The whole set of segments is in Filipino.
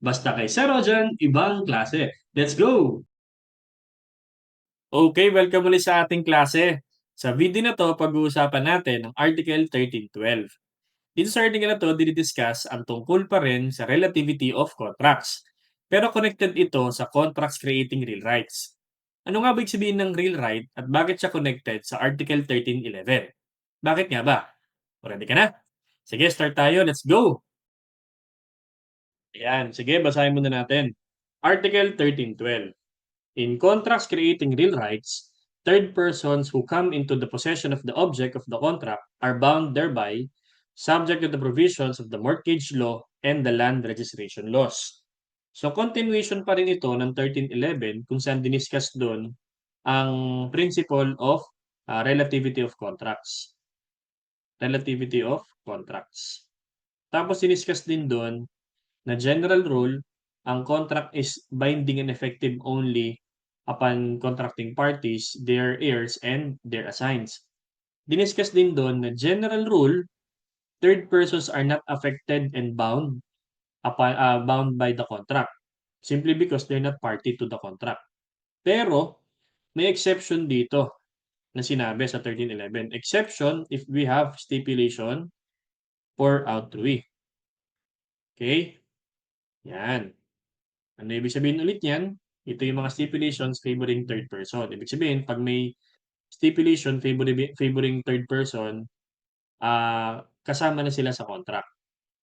Basta kay Sir Rojan, ibang klase. Let's go! Okay, welcome ulit sa ating klase. Sa video na to, pag-uusapan natin ang Article 1312. Dito sa article na to, dinidiscuss ang tungkol pa rin sa relativity of contracts. Pero connected ito sa contracts creating real rights. Ano nga ba ibig sabihin ng real right at bakit siya connected sa Article 1311? Bakit nga ba? Ready ka na? Sige, start tayo. Let's go! Ayan, sige, basahin muna natin. Article 1312. In contracts creating real rights, third persons who come into the possession of the object of the contract are bound thereby, subject to the provisions of the mortgage law and the land registration laws. So continuation pa rin ito ng 1311 kung saan diniscuss doon ang principle of relativity of contracts. Relativity of contracts. Tapos diniscuss din doon na general rule, ang contract is binding and effective only upon contracting parties, their heirs, and their assigns. Diniscuss din doon na general rule, third persons are not affected and bound by the contract simply because they're not party to the contract. Pero may exception dito na sinabi sa 1311. Exception if we have stipulation for outrui. Okay? Yan. Ano ibig sabihin ulit yan? Ito yung mga stipulations favoring third person. Ibig sabihin, pag may stipulation favoring third person, kasama na sila sa contract.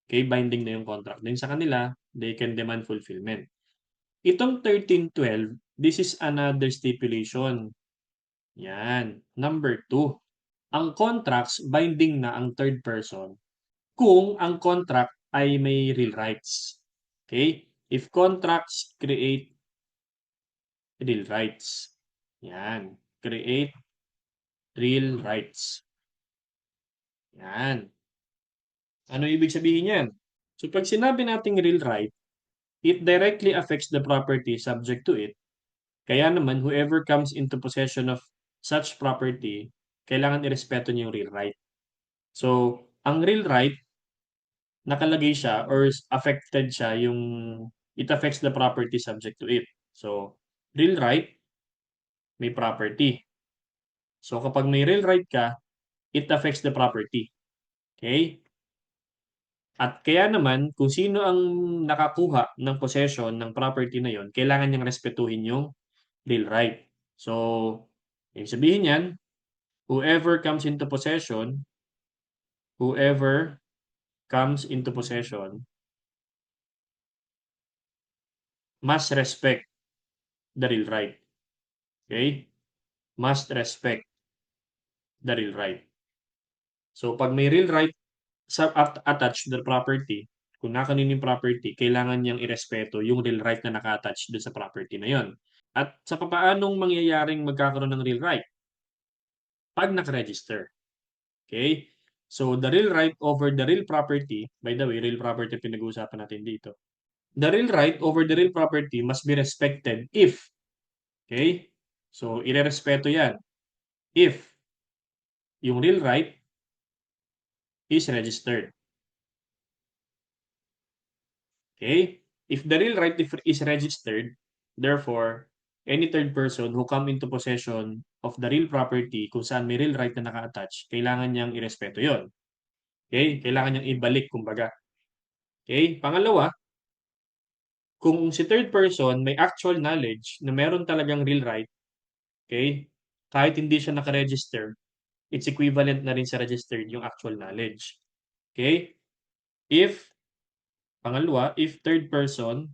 Okay, binding na yung contract. Then sa kanila, they can demand fulfillment. Itong 1312, this is another stipulation. Yan. Number 2. Ang contracts, binding na ang third person kung ang contract ay may real rights. Okay? If contracts create real rights. Yan. Create real rights. Yan. Ano ibig sabihin yan? So pag sinabi nating real right, it directly affects the property subject to it. Kaya naman, whoever comes into possession of such property, kailangan irespeto niya yung real right. So, ang real right, nakalagay siya or affected siya yung it affects the property subject to it. So, real right, may property. So, kapag may real right ka, it affects the property. Okay? At kaya naman, kung sino ang nakakuha ng possession ng property na yon, kailangan niyang respetuhin yung real right. So, ibig sabihin yan, whoever comes into possession, whoever comes into possession must respect the real right. Okay? Must respect the real right. So, pag may real right attached to the property, kung nakanin yung property, kailangan niyang irespeto yung real right na naka-attach dun sa property na yon. At sa papaanong mangyayaring magkakaroon ng real right? Pag naka-register. Okay? So, the real right over the real property, by the way, real property pinag-uusapan natin dito. The real right over the real property must be respected if, okay? So, irerespeto yan. If yung real right is registered. Okay? If the real right is registered, therefore, any third person who come into possession of the real property kung saan may real right na naka-attach, kailangan niyang irespeto yon. Okay? Kailangan niyang ibalik, kumbaga. Okay? Pangalawa, kung si third person may actual knowledge na meron talagang real right, okay? Kahit hindi siya naka-register, it's equivalent na rin sa registered yung actual knowledge. Okay? If, pangalawa, if third person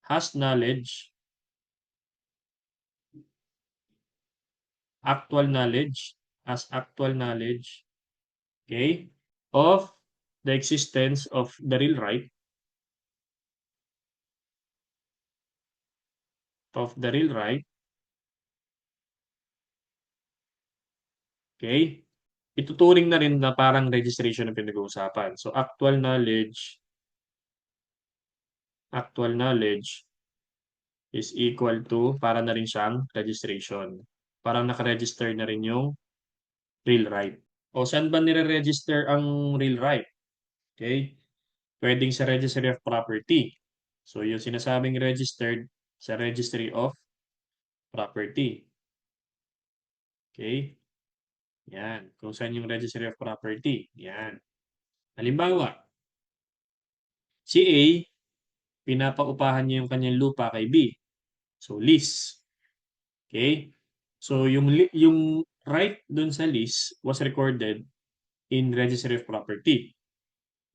has knowledge, actual knowledge, okay, of the existence of the real right, okay, ituturing na rin na parang registration ang pinag-uusapan. So, actual knowledge is equal to, para na rin siyang registration. Parang naka-register na rin yung real right. O saan ba nire-register ang real right? Okay? pwedeng sa Registry of Property. So, yung sinasabing registered sa Registry of Property. Okay? Yan. Kung saan yung Registry of Property. Yan. Halimbawa, si A, pinapaupahan niya yung kanyang lupa kay B. So, lease. Okay? So, yung right dun sa lease was recorded in Registry of Property.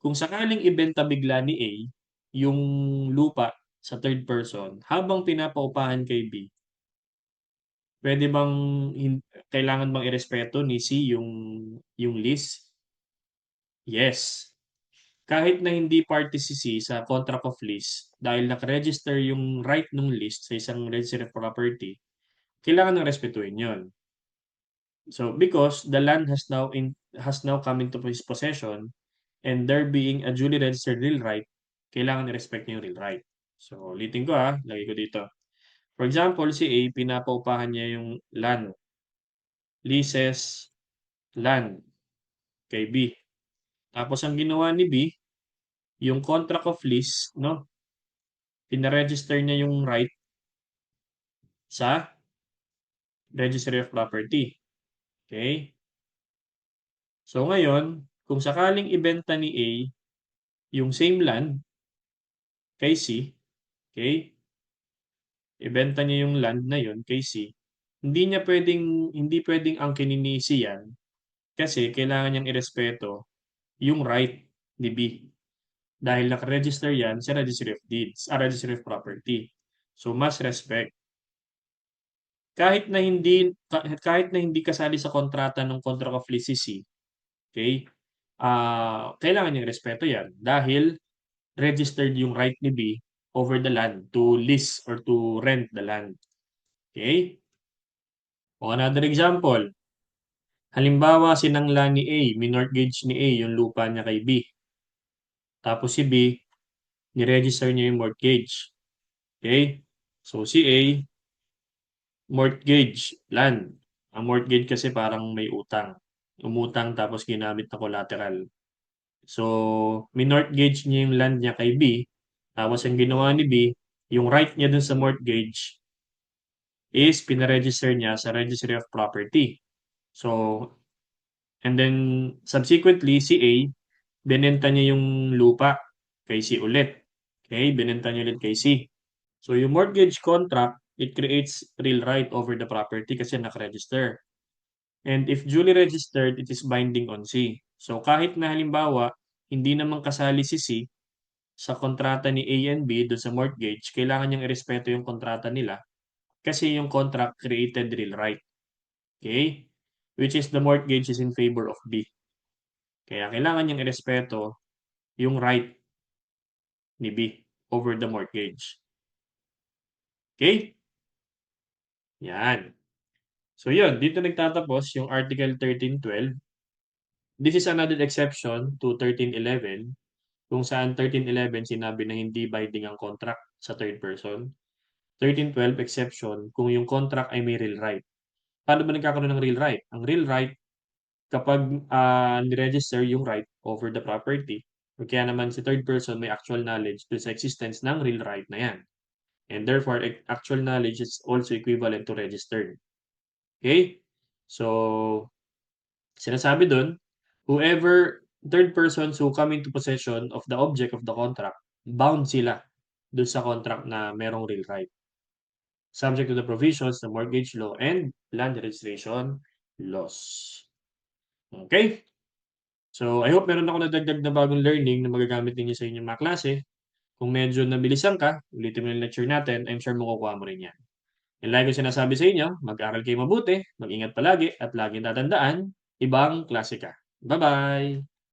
Kung sakaling ibenta bigla ni A yung lupa sa third person habang pinapaupahan kay B, pwede bang kailangan bang irespeto ni C yung lease? Yes. Kahit na hindi party si C sa contract of lease, dahil nakaregister yung right ng lease sa isang registry of property, kailangan ng respetuhin yon. So, because the land has now come into his possession, and there being a duly registered real right, kailangan i-respect niya yung real right. So, ulitin ko lagay ko dito. For example, si A, pinapaupahan niya yung land, leases land kay B. Tapos ang ginawa ni B, yung contract of lease, no? Pinaregister niya yung right sa Registry of Property. Okay? So ngayon, kung sakaling ibenta ni A yung same land kay C, okay? Ibenta niya yung land na yun kay C. Hindi pwedeng angkinin ni C yan kasi kailangan niyang irespeto yung right ni B. Dahil nakaregister yan sa Registry of Deeds, Registry of Property. So, must respect. Kahit na hindi kasali sa kontrata ng contract of lease si C, okay? Kailangan niyang respeto yan dahil registered yung right ni B over the land to lease or to rent the land. Okay? O another example, halimbawa sinangla ni A, minortgage ni A yung lupa niya kay B. Tapos si B, ni-register niya yung mortgage. Okay? So si A, mortgage, land. Ang mortgage kasi parang may utang. Umutang tapos ginamit na collateral. So, minortgage niya yung land niya kay B. Tapos ang ginawa ni B, yung right niya dun sa mortgage is pinaregister niya sa Registry of Property. So, and then subsequently, si A, binenta niya yung lupa kay C ulit. Okay, binenta niya ulit kay C. So, yung mortgage contract, it creates real right over the property kasi nakaregister. And if duly registered, it is binding on C. So, kahit na halimbawa, hindi naman kasali si C sa kontrata ni A and B doon sa mortgage, kailangan niyang irespeto yung kontrata nila kasi yung contract created real right. Okay? Which is the mortgage is in favor of B. Kaya kailangan niyang irespeto yung right ni B over the mortgage. Okay? Yan. So yun, dito nagtatapos yung Article 1312. This is another exception to 1311 kung saan 1311 sinabi na hindi binding ang contract sa third person. 1312 exception kung yung contract ay may real right. Paano ba nagkakaroon ng real right? Ang real right, kapag ni-register yung right over the property, o kaya naman si third person may actual knowledge dun sa existence ng real right na yan. And therefore, actual knowledge is also equivalent to registered. Okay? So, sinasabi dun, whoever third persons who come into possession of the object of the contract, bound sila dun sa contract na merong real right. Subject to the provisions ng mortgage law and land registration laws. Okay? So, I hope meron ako nadagdag na bagong learning na magagamit ninyo sa inyong mga klase. Kung medyo nabilisan ka, ulitin mo yung lecture natin, I'm sure makukuha mo rin yan. And like ko sinasabi sa inyo, mag-aral kayo mabuti, mag-ingat palagi, at laging tatandaan, ibang klase ka. Bye-bye!